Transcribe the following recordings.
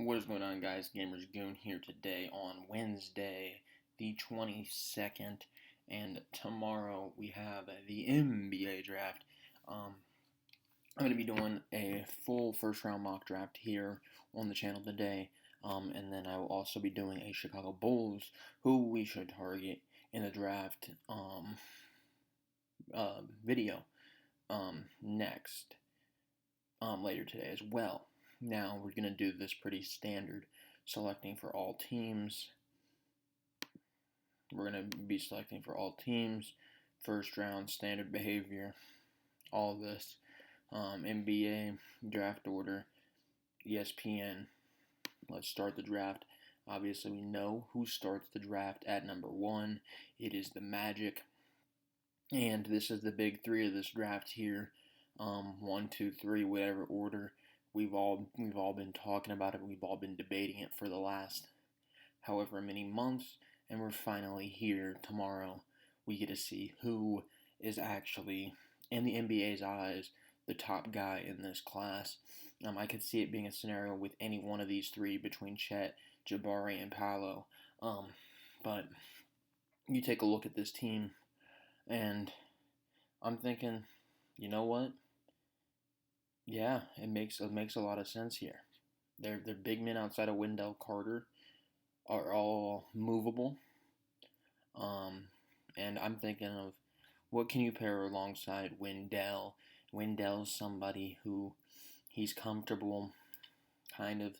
What is going on, guys? Gamers Goon here today on Wednesday, the 22nd, and tomorrow we have the NBA draft. I'm going to be doing a full first round mock draft here on the channel today, and then I will also be doing a Chicago Bulls who we should target in the draft video next later today as well. Now we're going to do this pretty standard, selecting for all teams. We're going to be selecting for all teams, first round, standard behavior, all of this, NBA, draft order, ESPN. Let's start the draft. Obviously, we know who starts the draft at number 1. It is the Magic. And this is the big three of this draft here. 1, 2, 3, whatever order. We've all been talking about it. We've all been debating it for the last however many months, and we're finally here tomorrow. We get to see who is actually, in the NBA's eyes, the top guy in this class. I could see it being a scenario with any one of these three between Chet, Jabari, and Paolo. But you take a look at this team, and I'm thinking, you know what? Yeah, it makes a lot of sense here. Their big men outside of Wendell Carter are all movable, and I'm thinking of what can you pair alongside Wendell. Wendell's somebody who he's comfortable, kind of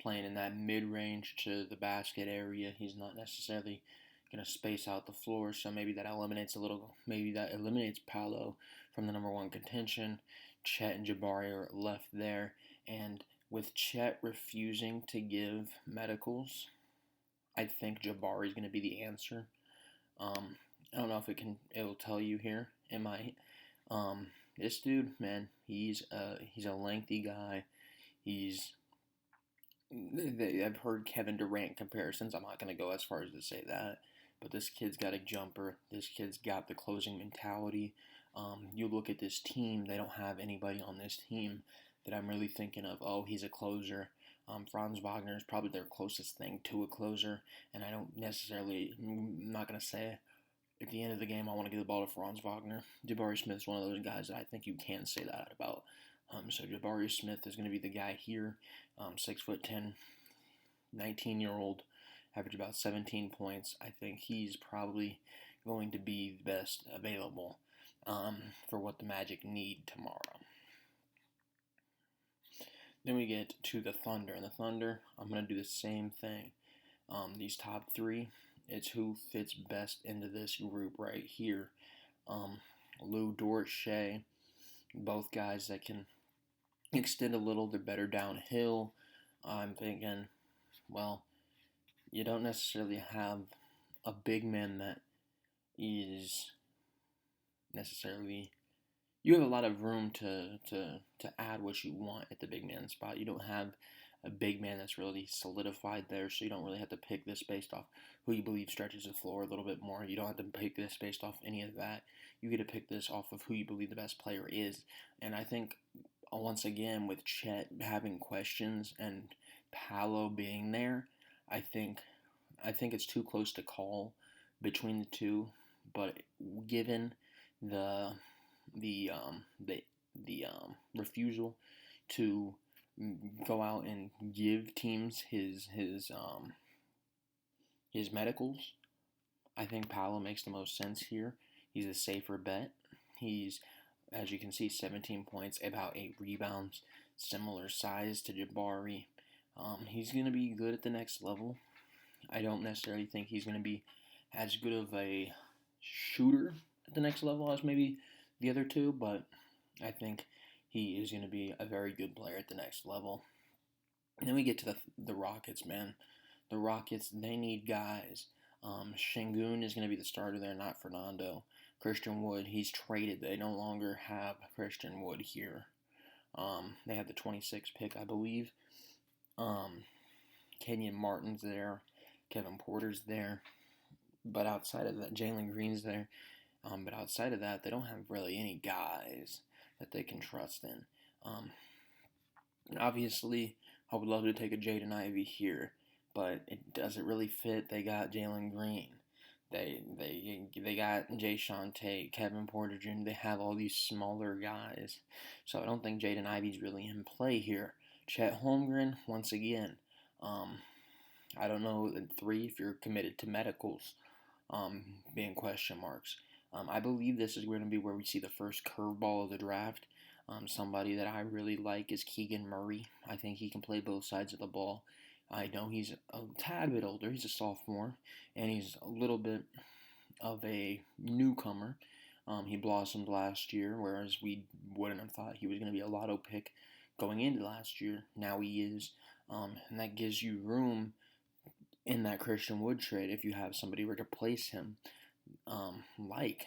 playing in that mid-range to the basket area. He's not necessarily going to space out the floor, so maybe that eliminates Paolo from the number 1 contention. Chet and Jabari are left there, and with Chet refusing to give medicals, I think Jabari is going to be the answer. I don't know if it'll tell you here. It might. This dude, man, he's a lengthy guy. I've heard Kevin Durant comparisons. I'm not going to go as far as to say that, but this kid's got a jumper. This kid's got the closing mentality. You look at this team, they don't have anybody on this team that I'm really thinking of, oh, he's a closer. Franz Wagner is probably their closest thing to a closer, and I'm not going to say at the end of the game I want to give the ball to Franz Wagner. Jabari Smith is one of those guys that I think you can say that about. So Jabari Smith is going to be the guy here, 6'10", 19-year-old, average about 17 points. I think he's probably going to be the best available for what the Magic need tomorrow. Then we get to the Thunder. And the Thunder, I'm going to do the same thing. These top three, it's who fits best into this group right here. Lou Dort, Shea, both guys that can extend a little. They're better downhill. I'm thinking, well, you don't necessarily have a big man that is necessarily. You have a lot of room to add what you want at the big man spot. You don't have a big man that's really solidified there, so you don't really have to pick this based off who you believe stretches the floor a little bit more. You don't have to pick this based off any of that. You get to pick this off of who you believe the best player is. And I think, once again, with Chet having questions and Paolo being there, I think it's too close to call between the two. But given the refusal to go out and give teams his medicals, I think Paolo makes the most sense here. He's a safer bet. He's, as you can see, 17 points, about 8 rebounds, similar size to Jabari. He's going to be good at the next level. I don't necessarily think he's going to be as good of a shooter at the next level as maybe the other two, but I think he is going to be a very good player at the next level. And then we get to the Rockets, man. The Rockets, they need guys. Şengün is going to be the starter there, not Fernando. Christian Wood, he's traded. They no longer have Christian Wood here. They have the 26th pick, I believe. Kenyon Martin's there. Kevin Porter's there. But outside of that, Jalen Green's there. But outside of that, they don't have really any guys that they can trust in. Obviously, I would love to take a Jaden Ivey here, but it doesn't really fit. They got Jalen Green. They got Jay Sean Tate, Kevin Porter Jr. They have all these smaller guys, so I don't think Jaden Ivey's really in play here. Chet Holmgren, once again, I don't know. At 3, if you're committed to medicals, being question marks. I believe this is going to be where we see the first curveball of the draft. Somebody that I really like is Keegan Murray. I think he can play both sides of the ball. I know he's a tad bit older. He's a sophomore, and he's a little bit of a newcomer. He blossomed last year, whereas we wouldn't have thought he was going to be a lotto pick going into last year. Now he is, and that gives you room in that Christian Wood trade if you have somebody to replace him, like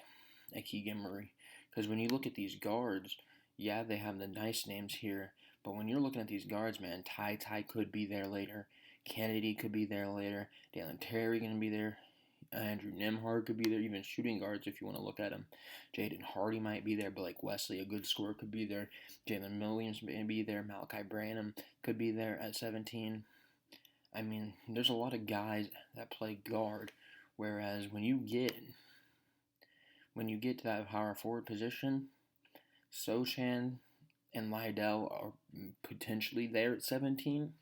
a Keegan Murray. Because when you look at these guards, yeah, they have the nice names here, but when you're looking at these guards, man, Ty could be there later. Kennedy could be there later. Dalen Terry going to be there. Andrew Nembhard could be there. Even shooting guards, if you want to look at him. Jaden Hardy might be there. Blake Wesley, a good scorer, could be there. Jalen Williams may be there. Malachi Branham could be there at 17. I mean, there's a lot of guys that play guard, whereas when you get to that power forward position, Sochan and Lydell are potentially there at 17,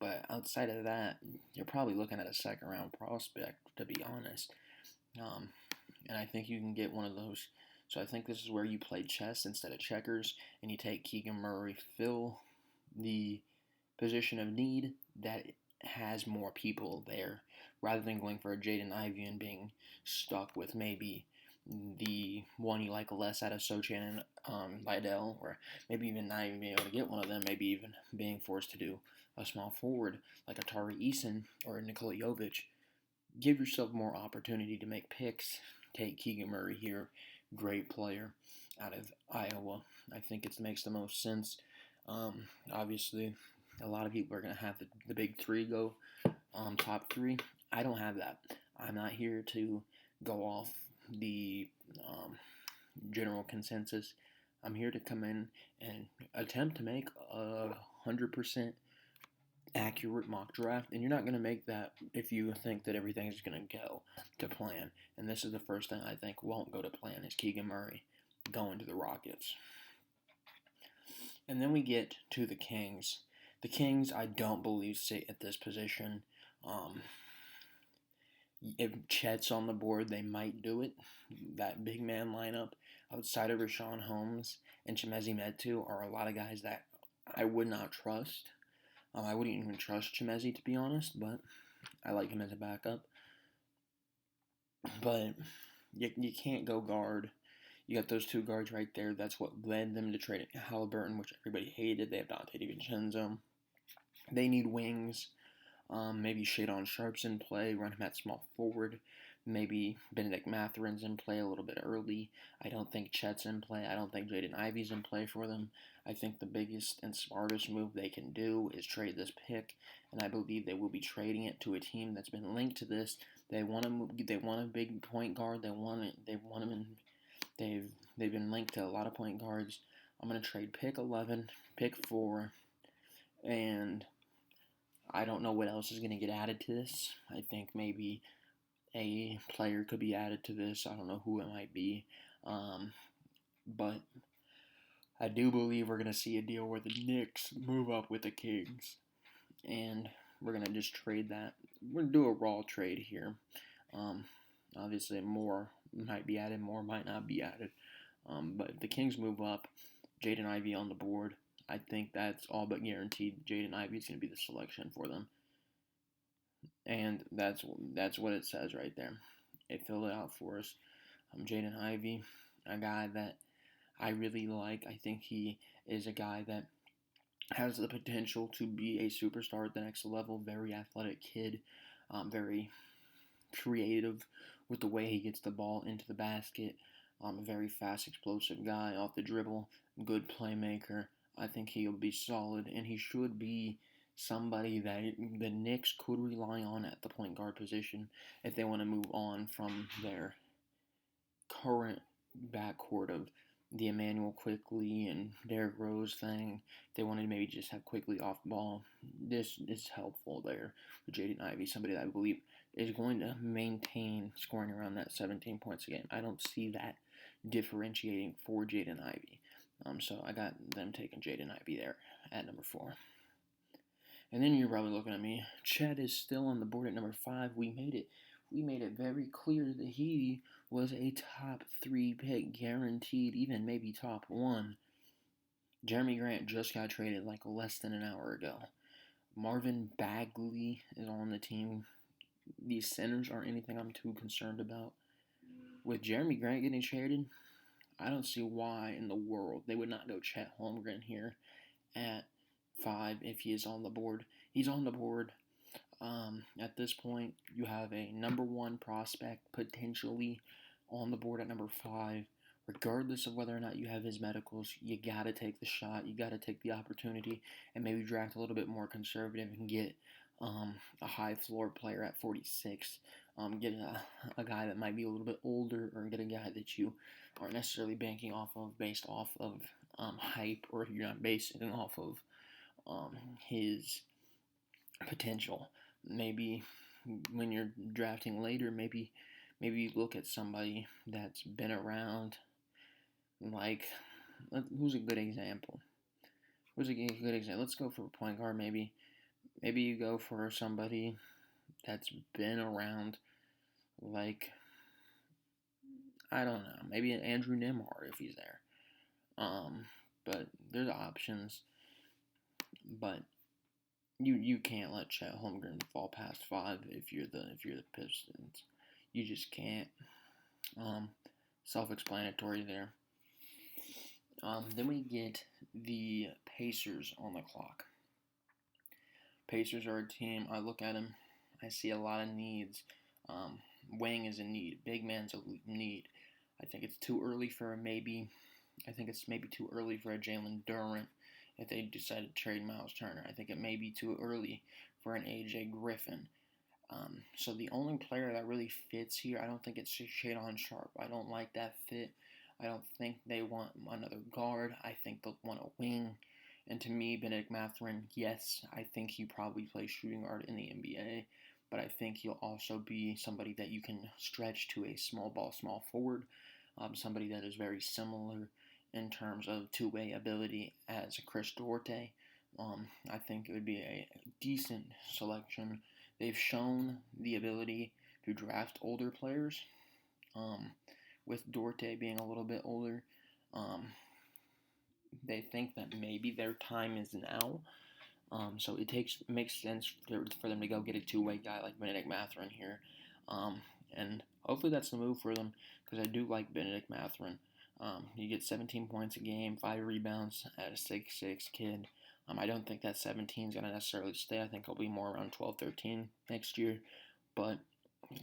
but outside of that, you're probably looking at a second round prospect, to be honest. And I think you can get one of those. So I think this is where you play chess instead of checkers, and you take Keegan Murray, fill the position of need that has more people there, rather than going for a Jaden Ivey and being stuck with maybe the one you like less out of Sochan and Lydell, or maybe even not even being able to get one of them, maybe even being forced to do a small forward like a Tari Eason or a Nikola Jovic. Give yourself more opportunity to make picks. Take Keegan Murray here, great player out of Iowa. I think it makes the most sense. Obviously, a lot of people are going to have the big 3 go top 3. I don't have that. I'm not here to go off the general consensus. I'm here to come in and attempt to make a 100% accurate mock draft, and you're not going to make that if you think that everything's going to go to plan. And this is the first thing I think won't go to plan is Keegan Murray going to the Rockets. And then we get to the Kings. The Kings, I don't believe, sit at this position. If Chet's on the board, they might do it. That big man lineup outside of Rashawn Holmes and Chimezie Metu are a lot of guys that I would not trust. I wouldn't even trust Chimezie, to be honest, but I like him as a backup. But you can't go guard. You got those 2 guards right there. That's what led them to trade Halliburton, which everybody hated. They have Dante DiVincenzo. They need wings. Maybe Shadon Sharp's in play. Run him at small forward. Maybe Benedict Matherin's in play a little bit early. I don't think Chet's in play. I don't think Jaden Ivey's in play for them. I think the biggest and smartest move they can do is trade this pick, and I believe they will be trading it to a team that's been linked to this. They want a big point guard. They've been linked to a lot of point guards. I'm gonna trade pick 11, pick 4, and I don't know what else is gonna get added to this. I think maybe a player could be added to this. I don't know who it might be. But I do believe we're going to see a deal where the Knicks move up with the Kings. And we're going to just trade that. We're going to do a raw trade here. Obviously, more might be added, more might not be added. But if the Kings move up, Jaden Ivey on the board, I think that's all but guaranteed. Jaden Ivey is going to be the selection for them. And that's what it says right there. It filled it out for us. Jaden Ivey, a guy that I really like. I think he is a guy that has the potential to be a superstar at the next level. Very athletic kid, very creative with the way he gets the ball into the basket. A very fast, explosive guy off the dribble. Good playmaker. I think he'll be solid, and he should be somebody that the Knicks could rely on at the point guard position if they want to move on from their current backcourt of the Emmanuel Quickly and Derrick Rose thing. They wanted to maybe just have Quickly off the ball. This is helpful there with Jaden Ivey, somebody that I believe is going to maintain scoring around that 17 points a game. I don't see that differentiating for Jaden Ivey. So I got them taking Jaden Ivey there at number 4. And then you're probably looking at me. Chet is still on the board at number 5. We made it very clear that he was a top 3 pick, guaranteed, even maybe top 1. Jeremy Grant just got traded like less than an hour ago. Marvin Bagley is on the team. These centers aren't anything I'm too concerned about. With Jeremy Grant getting traded, I don't see why in the world they would not go Chet Holmgren here at 5 if he is on the board. He's on the board. At this point, you have a number 1 prospect potentially on the board at number 5. Regardless of whether or not you have his medicals, you got to take the shot. You got to take the opportunity and maybe draft a little bit more conservative and get a high floor player at 46. Get a guy that might be a little bit older, or get a guy that you aren't necessarily banking off of based off of hype, or if you're not basing off of his potential. Maybe when you're drafting later, maybe you look at somebody that's been around. Like, who's a good example? Let's go for a point guard. Maybe you go for somebody that's been around. Like, I don't know. Maybe an Andrew Nembhard if he's there. But there's options. But you can't let Chet Holmgren fall past 5 if you're the Pistons. You just can't. Self-explanatory there. Then we get the Pacers on the clock. Pacers are a team. I look at them. I see a lot of needs. Wang is a need. Big man's a need. I think it's too early for maybe a Jalen Duren if they decide to trade Miles Turner. I think it may be too early for an AJ Griffin. So the only player that really fits here, I don't think it's Shadon Sharp. I don't like that fit. I don't think they want another guard. I think they'll want a wing. And to me, Benedict Mathurin, yes, I think he probably plays shooting guard in the NBA, but I think he'll also be somebody that you can stretch to a small ball, small forward, somebody that is very similar in terms of two-way ability as Chris Duarte. I think it would be a decent selection. They've shown the ability to draft older players. With Duarte being a little bit older, they think that maybe their time is now. So it makes sense for them to go get a two-way guy like Benedict Mathurin here. And hopefully that's the move for them, because I do like Benedict Mathurin. You get 17 points a game, 5 rebounds at a 6'6" kid. I don't think that 17 is going to necessarily stay. I think he'll be more around 12, 13 next year. But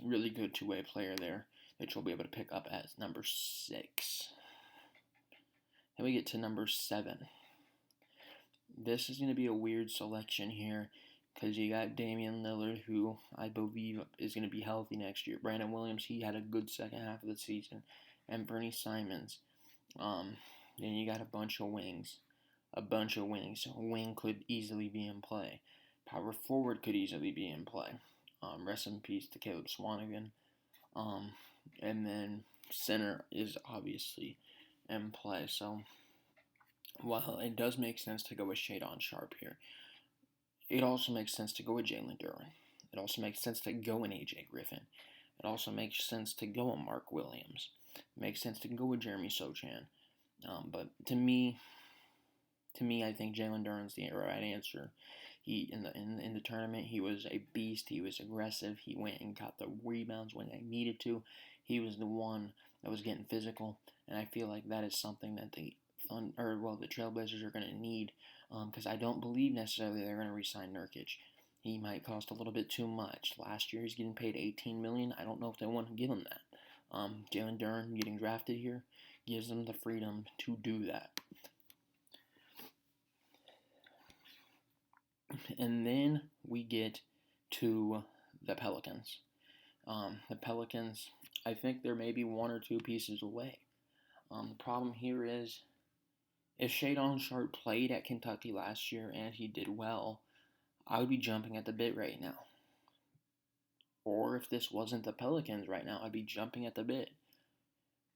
really good two-way player there that you'll be able to pick up at number 6. Then we get to number 7. This is going to be a weird selection here, because you got Damian Lillard, who I believe is going to be healthy next year. Brandon Williams, he had a good second half of the season. And Bernie Simons. Then you got a bunch of wings. A wing could easily be in play. Power forward could easily be in play. Rest in peace to Caleb Swanigan. And then center is obviously in play. So while it does make sense to go with Shadon Sharp here, it also makes sense to go with Jalen Duren. It also makes sense to go in AJ Griffin. It also makes sense to go in Mark Williams. It makes sense to go with Jeremy Sochan. But to me, I think Jalen Duren's the right answer. He in the tournament, he was a beast. He was aggressive. He went and got the rebounds when they needed to. He was the one that was getting physical, and I feel like that is something that the Trailblazers are going to need, because I don't believe necessarily they're going to re-sign Nurkic. He might cost a little bit too much. Last year he's getting paid $18 million. I don't know if they want to give him that. Jalen Duren getting drafted here gives them the freedom to do that. And then we get to the Pelicans. The Pelicans, I think they're maybe one or two pieces away. The problem here is if Shadon Sharp played at Kentucky last year and he did well, I would be jumping at the bit right now. Or if this wasn't the Pelicans right now, I'd be jumping at the bit.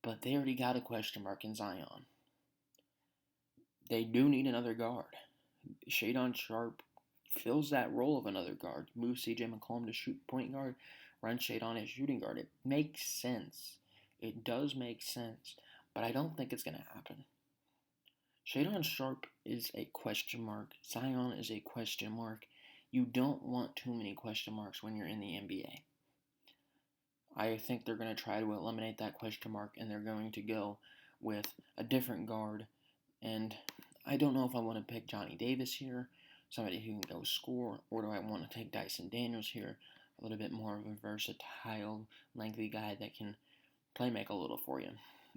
But they already got a question mark in Zion. They do need another guard. Shadon Sharp fills that role of another guard. Move CJ McCollum to shoot point guard, run Shadon as shooting guard. It makes sense. It does make sense. But I don't think it's going to happen. Shadon Sharp is a question mark. Zion is a question mark. You don't want too many question marks when you're in the NBA. I think they're going to try to eliminate that question mark, and they're going to go with a different guard. And I don't know if I want to pick Johnny Davis here, somebody who can go score, or do I want to take Dyson Daniels here, a little bit more of a versatile, lengthy guy that can play make a little for you.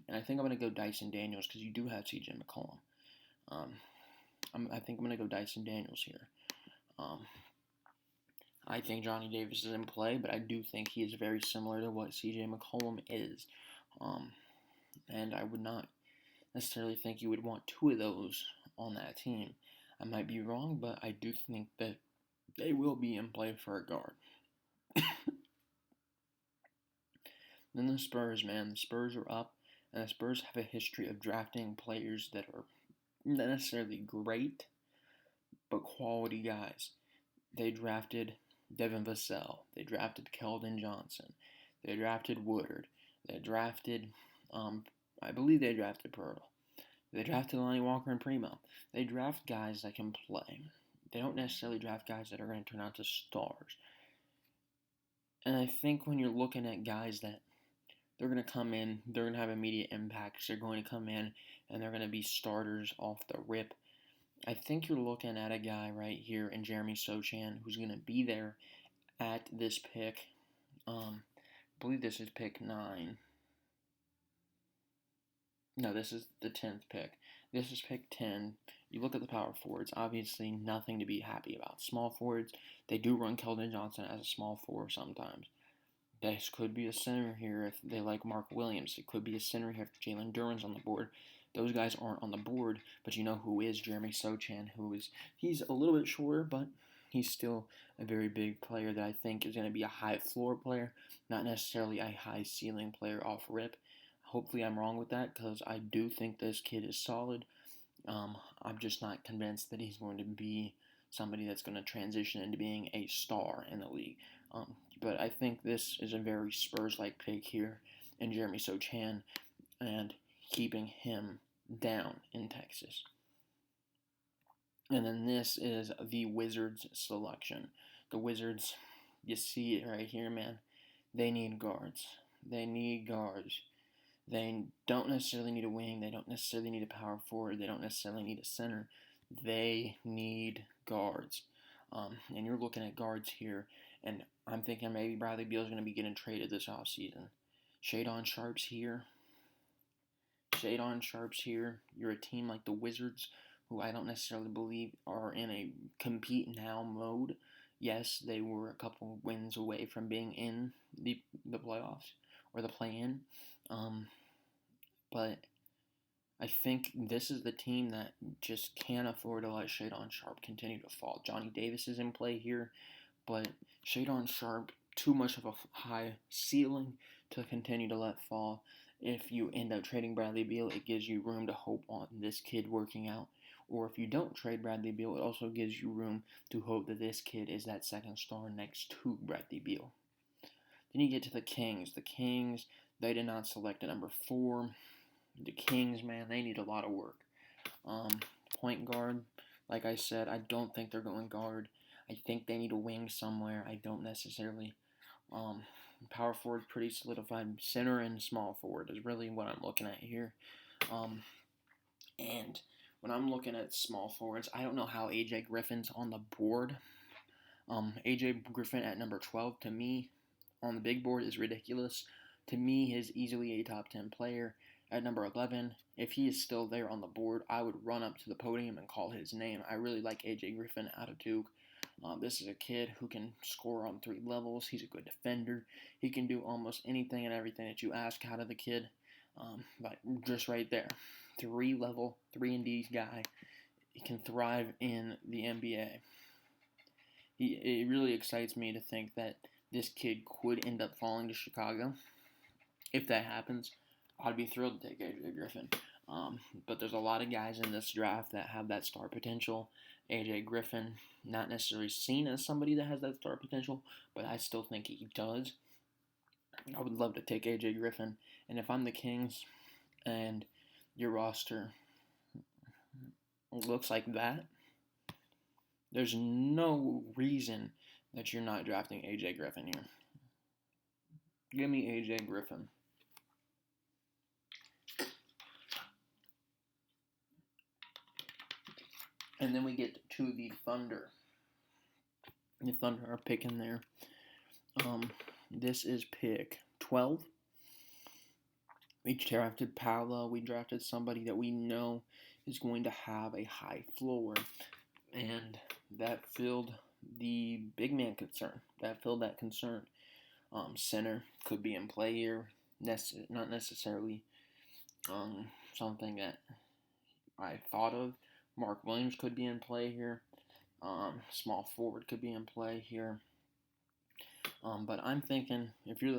And I think I'm going to go Dyson Daniels because you do have CJ McCollum. I think I'm going to go Dyson Daniels here. I think Johnny Davis is in play, but I do think he is very similar to what CJ McCollum is. And I would not necessarily think you would want two of those on that team. I might be wrong, but I do think that they will be in play for a guard. Then the Spurs, man. The Spurs are up, and the Spurs have a history of drafting players that are not necessarily great, but quality guys. They drafted Devin Vassell. They drafted Keldon Johnson. They drafted Woodard. They drafted, I believe they drafted Pearl. They drafted Lonnie Walker and Primo. They draft guys that can play. They don't necessarily draft guys that are going to turn out to stars. And I think when you're looking at guys that they're going to come in, they're going to have immediate impacts. They're going to come in and they're going to be starters off the rip. I think you're looking at a guy right here in Jeremy Sochan who's going to be there at this pick. I believe this is pick 9. No, this is the 10th pick. This is pick 10. You look at the power forwards, obviously nothing to be happy about. Small forwards, they do run Keldon Johnson as a small forward sometimes. This could be a center here if they like Mark Williams. It could be a center here if Jalen Duren's on the board. Those guys aren't on the board, but you know who is Jeremy Sochan, he's a little bit shorter, but he's still a very big player that I think is going to be a high floor player, not necessarily a high ceiling player off rip. Hopefully I'm wrong with that because I do think this kid is solid. I'm just not convinced that he's going to be somebody that's going to transition into being a star in the league. But I think this is a very Spurs-like pick here in Jeremy Sochan and keeping him down in Texas. And then this is the Wizards selection. The Wizards, you see it right here, man. They need guards. They need guards. They don't necessarily need a wing. They don't necessarily need a power forward. They don't necessarily need a center. They need guards. And you're looking at guards here, and I'm thinking maybe Bradley Beal's going to be getting traded this offseason. Shadon Sharp's here. You're a team like the Wizards, who I don't necessarily believe are in a compete now mode. Yes, they were a couple wins away from being in the playoffs or the play-in. But I think this is the team that just can't afford to let Shadon Sharp continue to fall. Johnny Davis is in play here, but Shadon Sharp, too much of a high ceiling to continue to let fall. If you end up trading Bradley Beal, it gives you room to hope on this kid working out. Or if you don't trade Bradley Beal, it also gives you room to hope that this kid is that second star next to Bradley Beal. Then you get to the Kings. The Kings, they did not select a number 4. The Kings, man, they need a lot of work. Point guard, like I said, I don't think they're going guard. I think they need a wing somewhere. I don't necessarily. Power forward, pretty solidified. Center and small forward is really what I'm looking at here. And when I'm looking at small forwards, I don't know how AJ Griffin's on the board. AJ Griffin at number 12, to me, on the big board is ridiculous. To me, he's easily a top 10 player. At number 11, if he is still there on the board, I would run up to the podium and call his name. I really like AJ Griffin out of Duke. This is a kid who can score on 3 levels. He's a good defender. He can do almost anything and everything that you ask out of the kid. But just right there, 3 and D guy, he can thrive in the NBA. It really excites me to think that this kid could end up falling to Chicago. If that happens, I'd be thrilled to take AJ Griffin. But there's a lot of guys in this draft that have that star potential. AJ Griffin, not necessarily seen as somebody that has that star potential, but I still think he does. I would love to take AJ Griffin. And if I'm the Kings and your roster looks like that, there's no reason that you're not drafting AJ Griffin here. Give me AJ Griffin. And then we get to the Thunder. The Thunder are picking there. This is pick 12. We drafted Paolo. We drafted somebody that we know is going to have a high floor. And that filled the big man concern. That filled that concern. Center could be in play here. Not necessarily something that I thought of. Mark Williams could be in play here. Small forward could be in play here. But I'm thinking if you're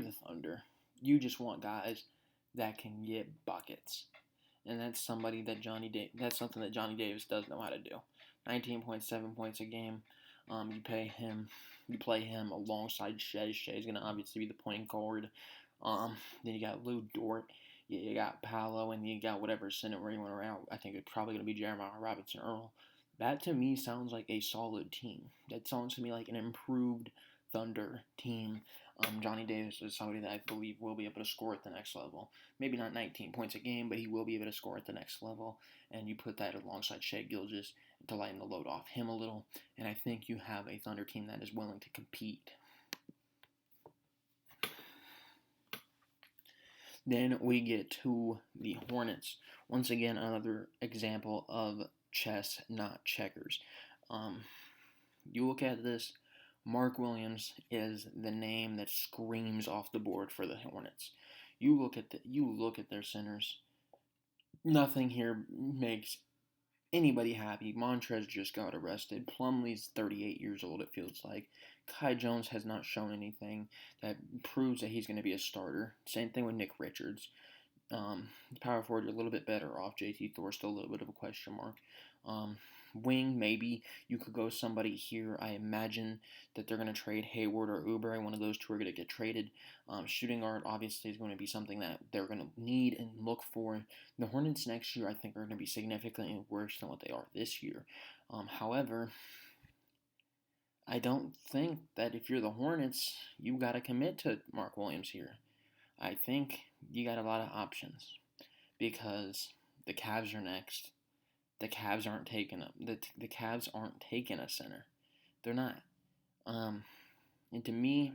the Thunder, you just want guys that can get buckets, and that's something that Johnny Davis does know how to do. 19.7 points a game. You play him alongside Shea. Shea's gonna obviously be the point guard. Then you got Lou Dort. You got Paolo, and you got whatever center where you want around. I think it's probably going to be Jeremiah Robinson Earl. That to me sounds like a solid team. That sounds to me like an improved Thunder team. Johnny Davis is somebody that I believe will be able to score at the next level. Maybe not 19 points a game, but he will be able to score at the next level. And you put that alongside Shea Gilgeous to lighten the load off him a little. And I think you have a Thunder team that is willing to compete. Then we get to the Hornets. Once again, another example of chess, not checkers. You look at this, Mark Williams is the name that screams off the board for the Hornets. You look at their centers. Nothing here makes anybody happy. Montrez just got arrested. Plumlee's 38 years old, it feels like. Kai Jones has not shown anything that proves that he's going to be a starter. Same thing with Nick Richards. Power forward, you're a little bit better off. JT Thor still a little bit of a question mark. Wing, maybe you could go somebody here. I imagine that they're going to trade Hayward or Oubre. One of those two are going to get traded. Shooting guard obviously is going to be something that they're going to need and look for. The Hornets next year I think are going to be significantly worse than what they are this year. However, I don't think that if you're the Hornets, you got to commit to Mark Williams here. I think you got a lot of options because the Cavs are next. The Cavs aren't taking the Cavs aren't taking a center. They're not. And to me,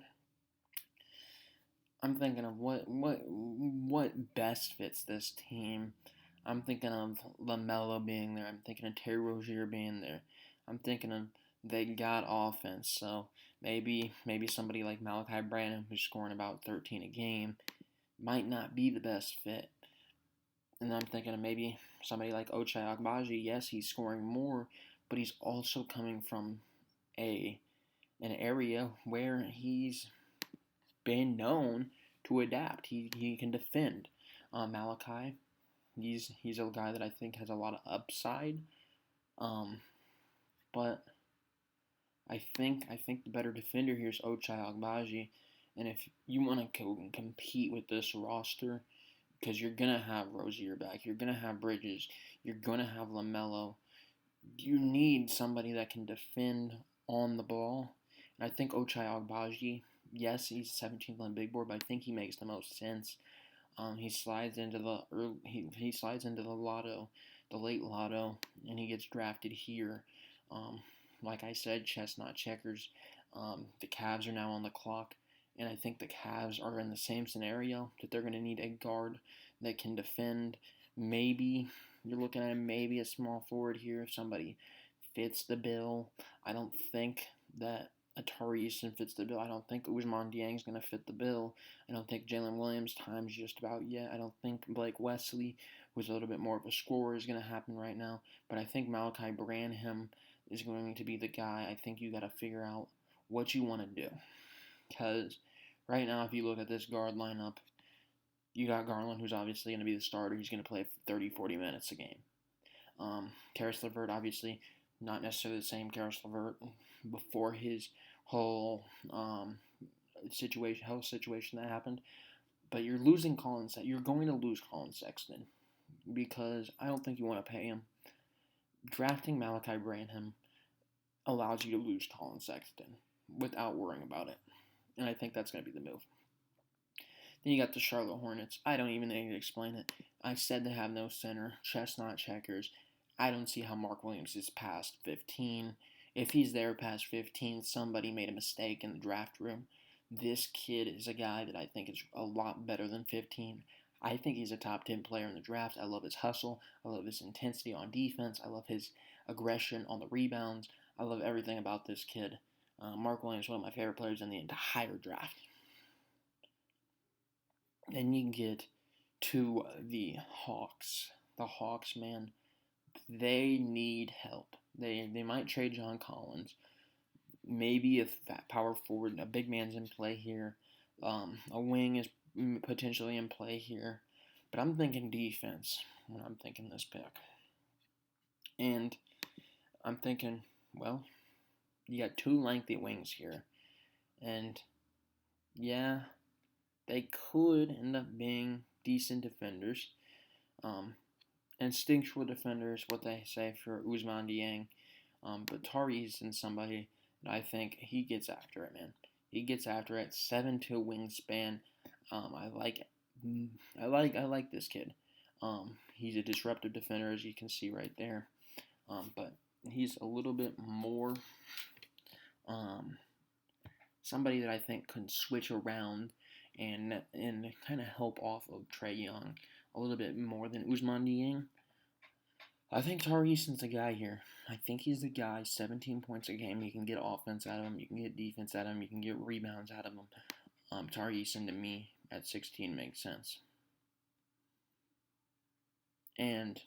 I'm thinking of what best fits this team. I'm thinking of LaMelo being there. I'm thinking of Terry Rozier being there. I'm thinking of they got offense. So maybe somebody like Malachi Branham, who's scoring about 13 a game, might not be the best fit. And I'm thinking of maybe somebody like Ochai Agbaji. Yes, he's scoring more, but he's also coming from an area where he's been known to adapt. He can defend. Malachi, he's a guy that I think has a lot of upside. But I think the better defender here is Ochai Agbaji. And if you want to compete with this roster, because you're going to have Rozier back, you're going to have Bridges, you're going to have LaMelo, you need somebody that can defend on the ball. And I think Ochai Agbaji, yes, he's 17th on the big board, but I think he makes the most sense. He slides into the he slides into the lotto, the late lotto, and he gets drafted here. Like I said, chess not checkers. The Cavs are now on the clock. And I think the Cavs are in the same scenario that they're going to need a guard that can defend. Maybe you're looking at a small forward here if somebody fits the bill. I don't think that Atari Easton fits the bill. I don't think Ousmane Dieng's going to fit the bill. I don't think Jalen Williams' time's just about yet. I don't think Blake Wesley, who's a little bit more of a scorer, is going to happen right now. But I think Malachi Branham is going to be the guy. I think you got to figure out what you want to do. Because right now, if you look at this guard lineup, you got Garland, who's obviously going to be the starter. He's going to play 30, 40 minutes a game. Karis LeVert, obviously, not necessarily the same Karis LeVert before his whole health situation that happened. But you're losing Colin Sexton. You're going to lose Colin Sexton because I don't think you want to pay him. Drafting Malachi Branham allows you to lose Colin Sexton without worrying about it. And I think that's going to be the move. Then you got the Charlotte Hornets. I don't even need to explain it. I said they have no center. Chestnut checkers. I don't see how Mark Williams is past 15. If he's there past 15, somebody made a mistake in the draft room. This kid is a guy that I think is a lot better than 15. I think he's a top 10 player in the draft. I love his hustle. I love his intensity on defense. I love his aggression on the rebounds. I love everything about this kid. Mark Williams is one of my favorite players in the entire draft. Then you get to the Hawks. The Hawks, man, they need help. They might trade John Collins. Maybe if that power forward, a big man's in play here. A wing is potentially in play here. But I'm thinking defense when I'm thinking this pick. And I'm thinking, well, you got two lengthy wings here. And, yeah, they could end up being decent defenders. Instinctual defenders, what they say for Ousmane Dieng. But Tari Easton's somebody that I think he gets after it, man. He gets after it. 7'2" wingspan. I like it. I like this kid. He's a disruptive defender, as you can see right there. But he's a little bit more somebody that I think can switch around and kind of help off of Trae Young a little bit more than Ousmane Dieng. I think Tari Easton's the guy here. I think he's the guy. 17 points a game. You can get offense out of him. You can get defense out of him. You can get rebounds out of him. Tari Easton to me at 16 makes sense. And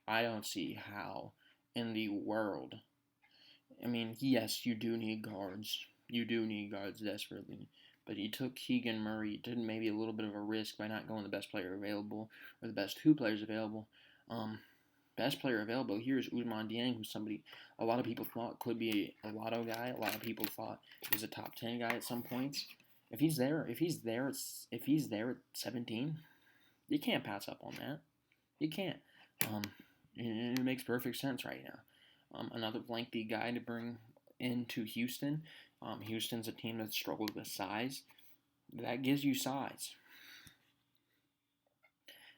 I don't see how in the world. I mean, yes, you do need guards. You do need guards desperately. But you took Keegan Murray, did maybe a little bit of a risk by not going the best player available or the best two players available. Best player available here is Ousmane Dieng, who's somebody a lot of people thought could be a lotto guy. A lot of people thought he was a top 10 guy at some points. If he's there at 17, you can't pass up on that. You can't. It makes perfect sense right now. Another lengthy guy to bring into Houston. Houston's a team that struggled with size. That gives you size.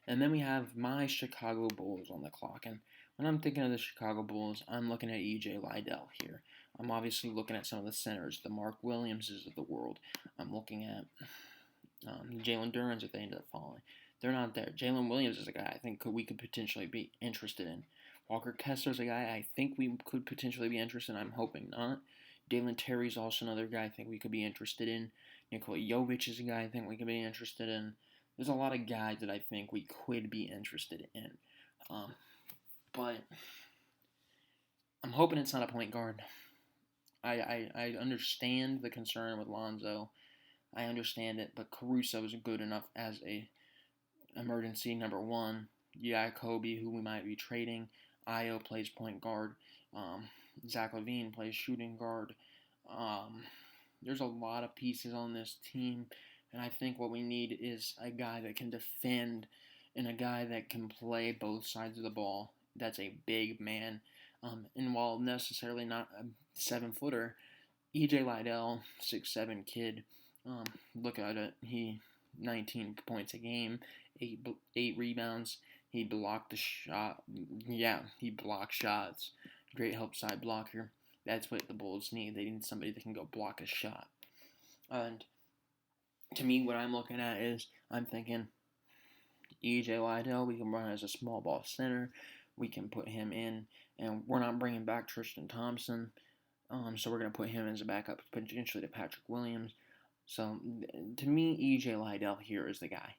And then we have my Chicago Bulls on the clock. And when I'm thinking of the Chicago Bulls, I'm looking at E.J. Liddell here. I'm obviously looking at some of the centers, the Mark Williamses of the world. I'm looking at Jalen Duren's if they end up falling. They're not there. Jalen Williams is a guy I think we could potentially be interested in. Walker Kessler's a guy I think we could potentially be interested in. I'm hoping not. Dalen Terry's also another guy I think we could be interested in. Nikola Jovic is a guy I think we could be interested in. There's a lot of guys that I think we could be interested in. But I'm hoping it's not a point guard. I understand the concern with Lonzo. I understand it, but Caruso is good enough as a emergency number one. Yeah, Kobe, who we might be trading. Io plays point guard. Zach LaVine plays shooting guard. There's a lot of pieces on this team, and I think what we need is a guy that can defend and a guy that can play both sides of the ball. That's a big man. And while necessarily not a 7-footer, E.J. Liddell, 6'7" kid, look at it. He 19 points a game, 8 rebounds. He blocked the shot. Yeah, he blocked shots. Great help side blocker. That's what the Bulls need. They need somebody that can go block a shot. And to me, what I'm looking at is I'm thinking E.J. Liddell, we can run as a small ball center. We can put him in, and we're not bringing back Tristan Thompson. So we're going to put him as a backup potentially to Patrick Williams. So to me, E.J. Liddell here is the guy.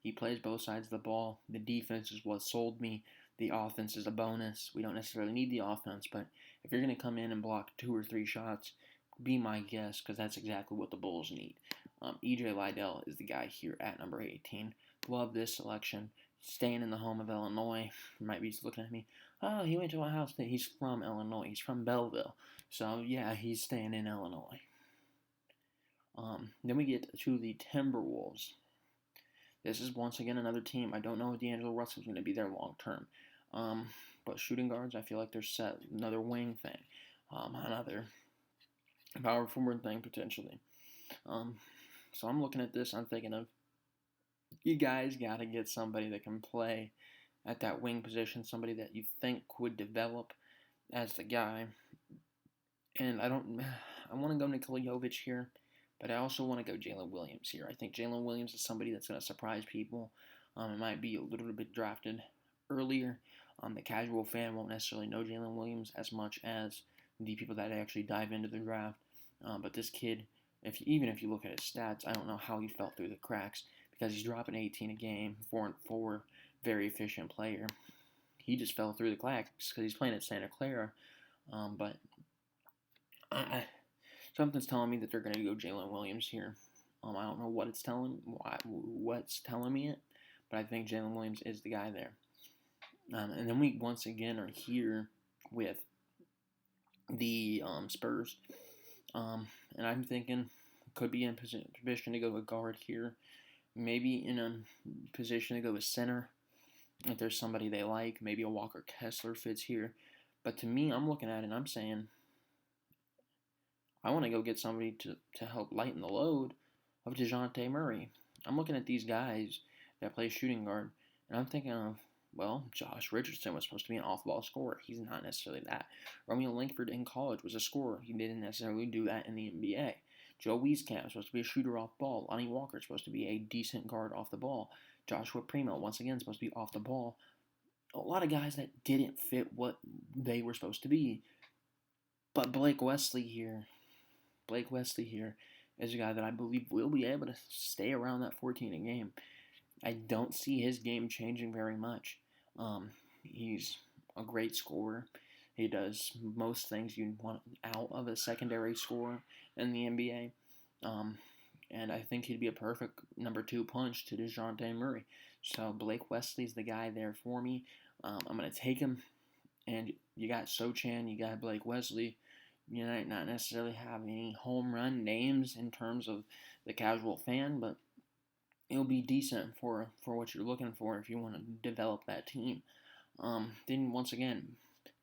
He plays both sides of the ball. The defense is what sold me. The offense is a bonus. We don't necessarily need the offense, but if you're going to come in and block 2 or 3 shots, be my guest, because that's exactly what the Bulls need. E.J. Liddell is the guy here at number 18. Love this selection. Staying in the home of Illinois. You might be looking at me, oh, he went to Ohio State. He's from Illinois. He's from Belleville. So, yeah, he's staying in Illinois. Then we get to the Timberwolves. This is once again another team. I don't know if D'Angelo Russell's going to be there long term. But shooting guards, I feel like they're set. Another wing thing. Another power forward thing, potentially. So I'm looking at this. I'm thinking of, you guys got to get somebody that can play at that wing position. Somebody that you think would develop as the guy. And I want to go Nikola Jovic here. But I also want to go Jalen Williams here. I think Jalen Williams is somebody that's going to surprise people. It might be a little bit drafted earlier. The casual fan won't necessarily know Jalen Williams as much as the people that actually dive into the draft. But this kid, even if you look at his stats, I don't know how he fell through the cracks, because he's dropping 18 a game, 4-4, very efficient player. He just fell through the cracks because he's playing at Santa Clara. But something's telling me that they're going to go Jalen Williams here. I don't know what's telling me it, but I think Jalen Williams is the guy there. And then we once again are here with the Spurs. And I'm thinking could be in position to go with guard here. Maybe in a position to go with center. If there's somebody they like, maybe a Walker Kessler fits here. But to me, I'm looking at it and I'm saying, I want to go get somebody to help lighten the load of DeJounte Murray. I'm looking at these guys that play shooting guard, and I'm thinking of, well, Josh Richardson was supposed to be an off-ball scorer. He's not necessarily that. Romeo Langford in college was a scorer. He didn't necessarily do that in the NBA. Joe Wieskamp was supposed to be a shooter off ball. Lonnie Walker is supposed to be a decent guard off the ball. Joshua Primo, once again, is supposed to be off the ball. A lot of guys that didn't fit what they were supposed to be. But Blake Wesley here is a guy that I believe will be able to stay around that 14 a game. I don't see his game changing very much. He's a great scorer. He does most things you want out of a secondary scorer in the NBA. And I think he'd be a perfect number 2 punch to DeJounte Murray. So Blake Wesley's the guy there for me. I'm going to take him. And you got Sochan, you got Blake Wesley. You might not necessarily have any home run names in terms of the casual fan, but it'll be decent for what you're looking for if you want to develop that team. Then once again,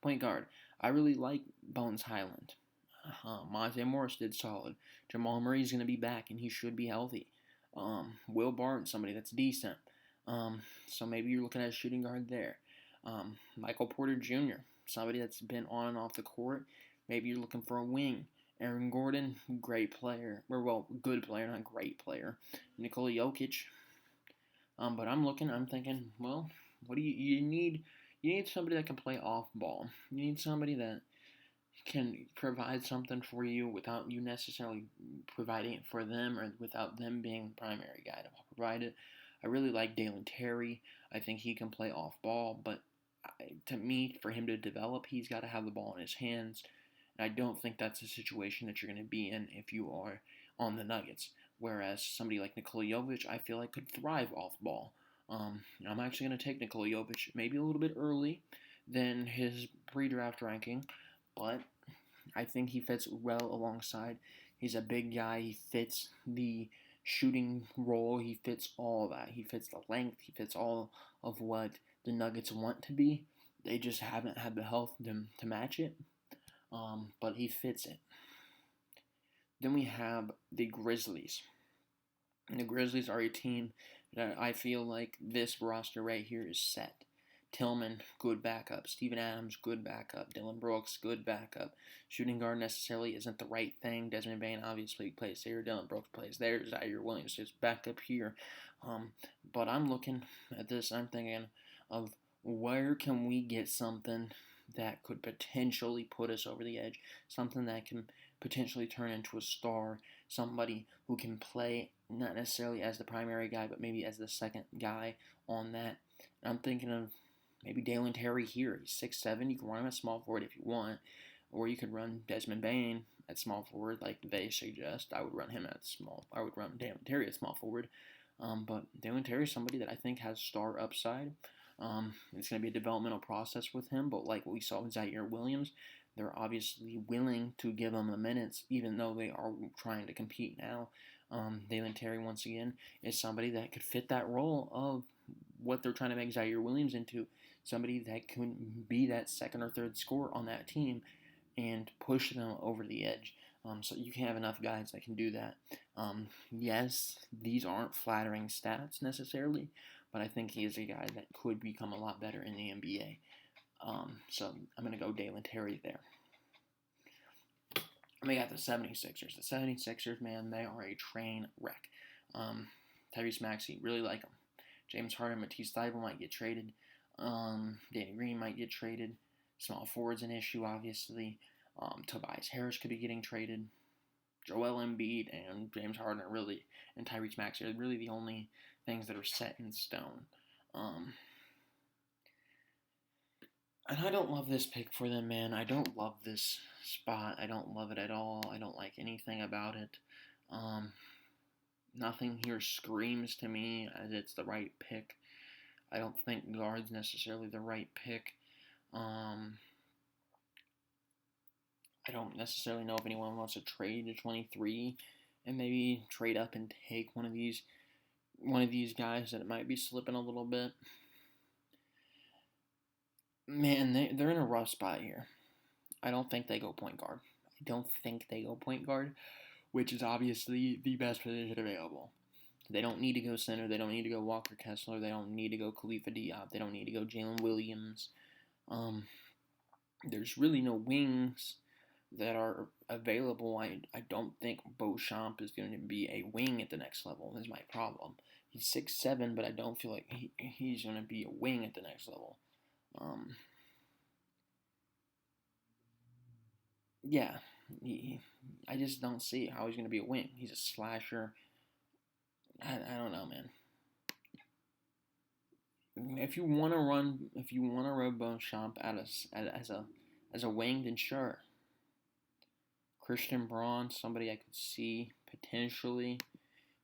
point guard. I really like Bones Highland. Monte Morris did solid. Jamal Murray's going to be back, and he should be healthy. Will Barnes, somebody that's decent. So maybe you're looking at a shooting guard there. Michael Porter Jr., somebody that's been on and off the court. Maybe you're looking for a wing. Aaron Gordon, great player. Or, good player, not great player. Nikola Jokic. But I'm thinking, well, what do you need? You need somebody that can play off ball. You need somebody that can provide something for you without you necessarily providing it for them, or without them being the primary guy to provide it. I really like Dalen Terry. I think he can play off ball, but to me, for him to develop, he's got to have the ball in his hands. And I don't think that's a situation that you're going to be in if you are on the Nuggets. Whereas somebody like Nikola Jovic, I feel like could thrive off ball. I'm actually going to take Nikola Jovic maybe a little bit early than his pre-draft ranking, but I think he fits well alongside. He's a big guy. He fits the shooting role. He fits all of that. He fits the length. He fits all of what the Nuggets want to be. They just haven't had the health to match it. But he fits it. Then we have the Grizzlies. And the Grizzlies are a team that I feel like this roster right here is set. Tillman, good backup. Steven Adams, good backup. Dylan Brooks, good backup. Shooting guard necessarily isn't the right thing. Desmond Bane obviously plays there. Dylan Brooks plays there. Zaire Williams is backup here. But I'm looking at this. I'm thinking of where can we get something that could potentially put us over the edge, something that can potentially turn into a star, somebody who can play not necessarily as the primary guy, but maybe as the second guy on that. And I'm thinking of maybe Dalen Terry here. He's 6'7". You can run him at small forward if you want, or you could run Desmond Bain at small forward like they suggest. I would run him at small. I would run Dalen Terry at small forward. But Dalen Terry is somebody that I think has star upside. It's going to be a developmental process with him, but like what we saw with Zaire Williams, they're obviously willing to give him the minutes, even though they are trying to compete now. Dalen Terry, once again, is somebody that could fit that role of what they're trying to make Zaire Williams into, somebody that could be that second or third scorer on that team and push them over the edge. So you can have enough guys that can do that. Yes, these aren't flattering stats necessarily, but I think he is a guy that could become a lot better in the NBA. So I'm going to go Dalen Terry there. We got the 76ers. The 76ers, man, they are a train wreck. Tyrese Maxey, really like him. James Harden, Matisse Thybulle might get traded. Danny Green might get traded. Small forward's an issue, obviously. Tobias Harris could be getting traded. Joel Embiid and James Harden are really, and Tyrese Maxey are really the only things that are set in stone. And I don't love this pick for them, man. I don't love this spot. I don't love it at all. I don't like anything about it. Nothing here screams to me as it's the right pick. I don't think guard's necessarily the right pick. I don't necessarily know if anyone wants to trade to 23 and maybe trade up and take one of these guys that might be slipping a little bit. Man, they're in a rough spot here. I don't think they go point guard. Which is obviously the best position available. They don't need to go center. They don't need to go Walker Kessler. They don't need to go Khalifa Diop. They don't need to go Jalen Williams. There's really no wings that are available. I don't think Beauchamp is going to be a wing at the next level. Is my problem. He's 6'7", but I don't feel like he's going to be a wing at the next level. I just don't see how he's going to be a wing. He's a slasher. I don't know, man. If you want to run Beauchamp as a wing, then sure. Christian Braun, somebody I could see potentially.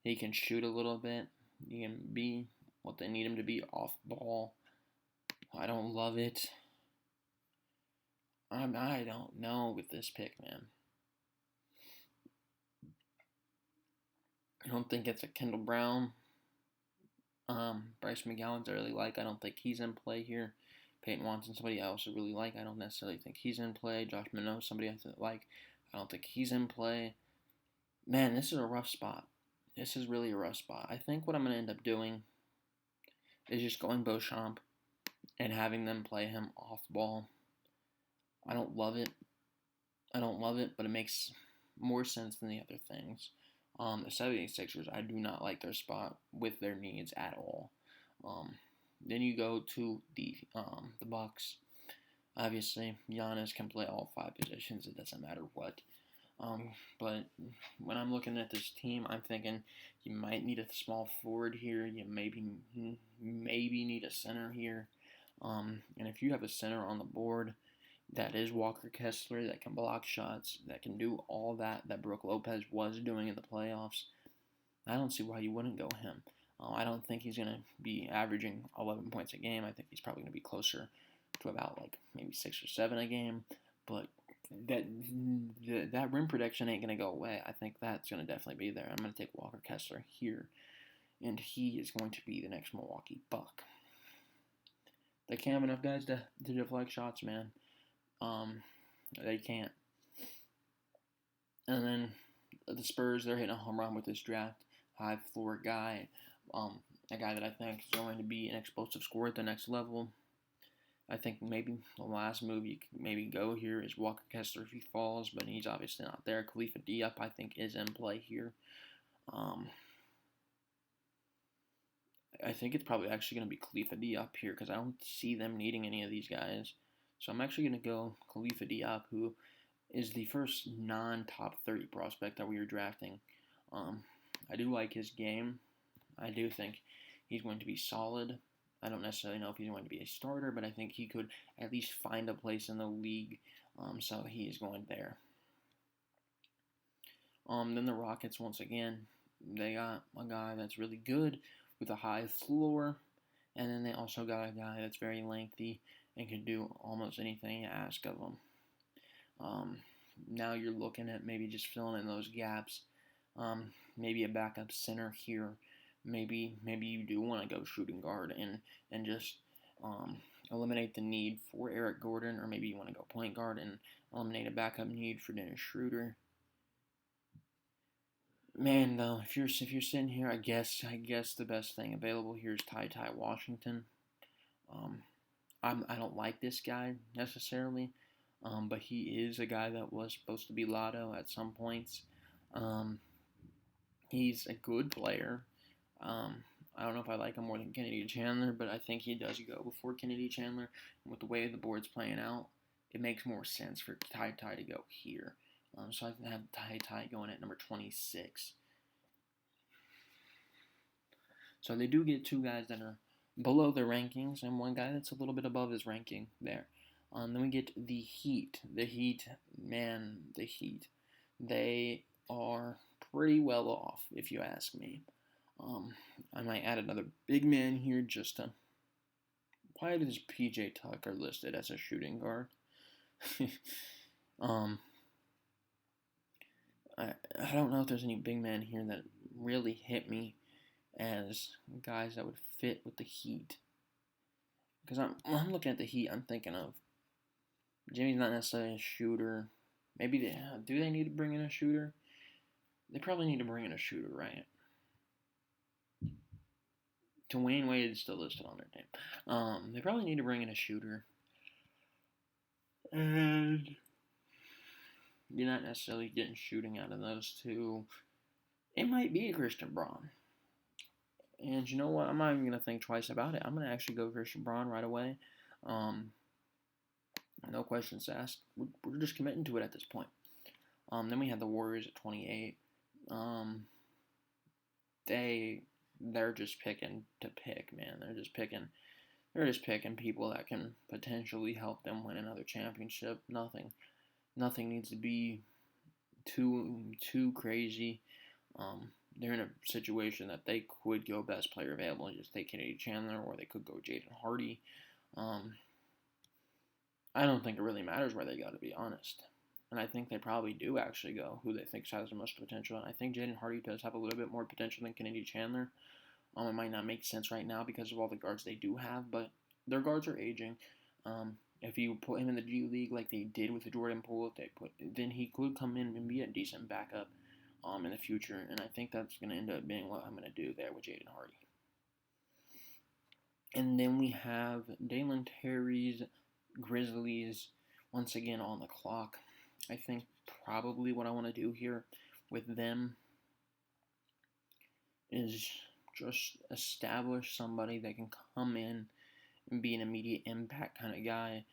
He can shoot a little bit. He can be what they need him to be off ball. I don't love it. I don't know with this pick, man. I don't think it's a Kendall Brown. Bryce McGowan's I really like. I don't think he's in play here. Peyton Watson, somebody else I really like. I don't necessarily think he's in play. Josh Minot, somebody I like. I don't think he's in play. Man, this is a rough spot. This is really a rough spot. I think what I'm going to end up doing is just going Beauchamp and having them play him off ball. I don't love it, but it makes more sense than the other things. The 76ers, I do not like their spot with their needs at all. Then you go to the Bucks. Obviously, Giannis can play all 5 positions. It doesn't matter what. But when I'm looking at this team, I'm thinking you might need a small forward here. You maybe need a center here. And if you have a center on the board that is Walker Kessler, that can block shots, that can do all that Brook Lopez was doing in the playoffs, I don't see why you wouldn't go him. I don't think he's going to be averaging 11 points a game. I think he's probably going to be closer to about like maybe 6 or 7 a game. But that rim protection ain't going to go away. I think that's going to definitely be there. I'm going to take Walker Kessler here, and he is going to be the next Milwaukee Buck. They can't have enough guys to deflect shots, man. They can't. And then the Spurs, they're hitting a home run with this draft. High floor guy. A guy that I think is going to be an explosive scorer at the next level. I think maybe the last move you could maybe go here is Walker Kessler if he falls, but he's obviously not there. Khalifa Diop, I think, is in play here. I think it's probably actually going to be Khalifa Diop here because I don't see them needing any of these guys. So I'm actually going to go Khalifa Diop, who is the first non-top 30 prospect that we are drafting. I do like his game. I do think he's going to be solid. I don't necessarily know if he's going to be a starter, but I think he could at least find a place in the league, so he is going there. Then the Rockets, once again, they got a guy that's really good with a high floor, and then they also got a guy that's very lengthy and can do almost anything you ask of him. Now you're looking at maybe just filling in those gaps. Maybe a backup center here. Maybe you do want to go shooting guard and just eliminate the need for Eric Gordon, or maybe you want to go point guard and eliminate a backup need for Dennis Schroeder. Man, though, if you're sitting here, I guess the best thing available here is Ty Washington. I don't like this guy necessarily, but he is a guy that was supposed to be Lotto at some points. He's a good player. I don't know if I like him more than Kennedy Chandler, but I think he does go before Kennedy Chandler. And with the way the board's playing out, it makes more sense for Ty to go here. So I have Ty going at number 26. So they do get two guys that are below their rankings and one guy that's a little bit above his ranking there. Then we get the Heat. The Heat. They are pretty well off, if you ask me. I might add another big man here just to... Why does P.J. Tucker listed as a shooting guard? I don't know if there's any big men here that really hit me as guys that would fit with the Heat. Because I'm looking at the Heat, I'm thinking of Jimmy's not necessarily a shooter. Maybe do they need to bring in a shooter? They probably need to bring in a shooter, right? Dwayne Wade is still listed on their team. They probably need to bring in a shooter. And you're not necessarily getting shooting out of those two. It might be a Christian Braun. And you know what? I'm not even going to think twice about it. I'm going to actually go Christian Braun right away. No questions asked. We're just committing to it at this point. Then we have the Warriors at 28. They're just picking to pick, man. They're just picking people that can potentially help them win another championship. Nothing needs to be too crazy. They're in a situation that they could go best player available and just take Kennedy Chandler, or they could go Jaden Hardy. I don't think it really matters where they go, to be honest. And I think they probably do actually go who they think has the most potential. And I think Jaden Hardy does have a little bit more potential than Kennedy Chandler. It might not make sense right now because of all the guards they do have, but their guards are aging. If you put him in the G League like they did with the Jordan Poole, then he could come in and be a decent backup in the future. And I think that's going to end up being what I'm going to do there with Jaden Hardy. And then we have Dalen Terry's Grizzlies once again on the clock. I think probably what I want to do here with them is just establish somebody that can come in and be an immediate impact kind of guy.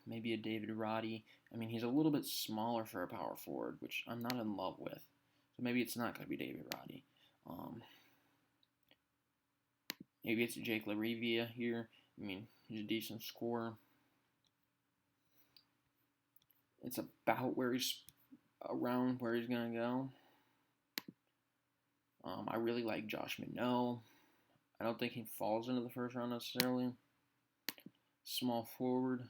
Maybe a David Roddy. I mean, he's a little bit smaller for a power forward, which I'm not in love with. So maybe it's not going to be David Roddy. Maybe it's Jake LaRivia here. I mean, he's a decent scorer. It's about around where he's going to go. I really like Josh Minot. I don't think he falls into the first round necessarily. Small forward.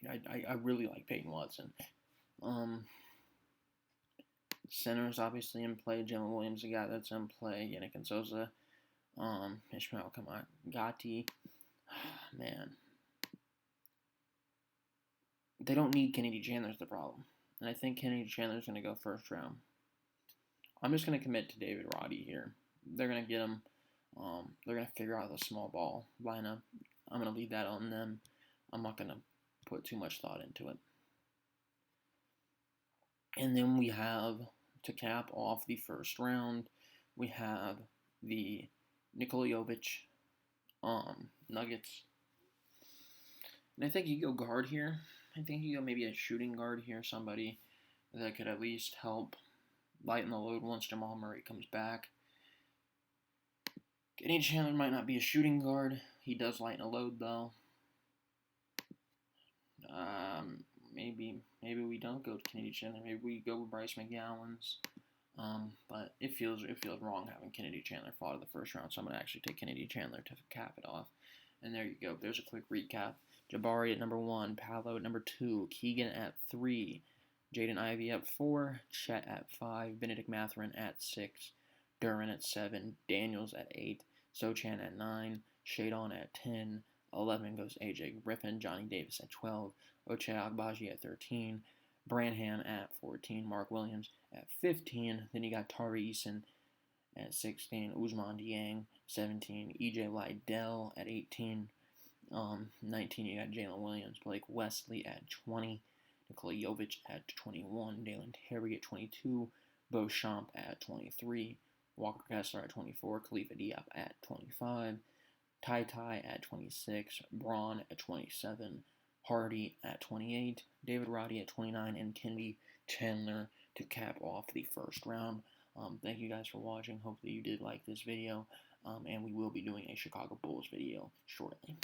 I really like Peyton Watson. Center is obviously in play. Jalen Williams, the guy that's in play. Yannick Nzosa. Ishmael Kamagati. Man. They don't need Kennedy Chandler's the problem. And I think Kennedy Chandler's going to go first round. I'm just going to commit to David Roddy here. They're going to get him. They're going to figure out the small ball lineup. I'm going to leave that on them. I'm not going to put too much thought into it. And then we have, to cap off the first round, we have the Nikola Jovic Nuggets. And I think you go guard here. I think you go maybe a shooting guard here, somebody that could at least help lighten the load once Jamal Murray comes back. Kenny Chandler might not be a shooting guard. He does lighten a load though. Maybe we don't go to Kennedy Chandler. Maybe we go with Bryce McGowan's. But it feels wrong having Kennedy Chandler fall out of the first round, so I'm going to actually take Kennedy Chandler to cap it off. And there you go. There's a quick recap. Jabari at number 1, Paolo at number 2, Keegan at 3, Jaden Ivey at 4, Chet at 5, Benedict Mathurin at 6, Duran at 7, Daniels at 8, Sochan at 9, Shadon at 10, 11 goes AJ Griffin, Johnny Davis at 12, Ochai Agbaji at 13, Branham at 14, Mark Williams at 15. Then you got Tari Eason at 16, Ousmane Dieng 17, EJ Liddell at 18, 19 you got Jalen Williams, Blake Wesley at 20, Nikola Jovic at 21, Dalen Terry at 22, Beauchamp at 23, Walker Kessler at 24, Khalifa Diop at 25, Ty at 26, Braun at 27, Hardy at 28, David Roddy at 29, and Kennedy Chandler to cap off the first round. Thank you guys for watching. Hopefully you did like this video, and we will be doing a Chicago Bulls video shortly.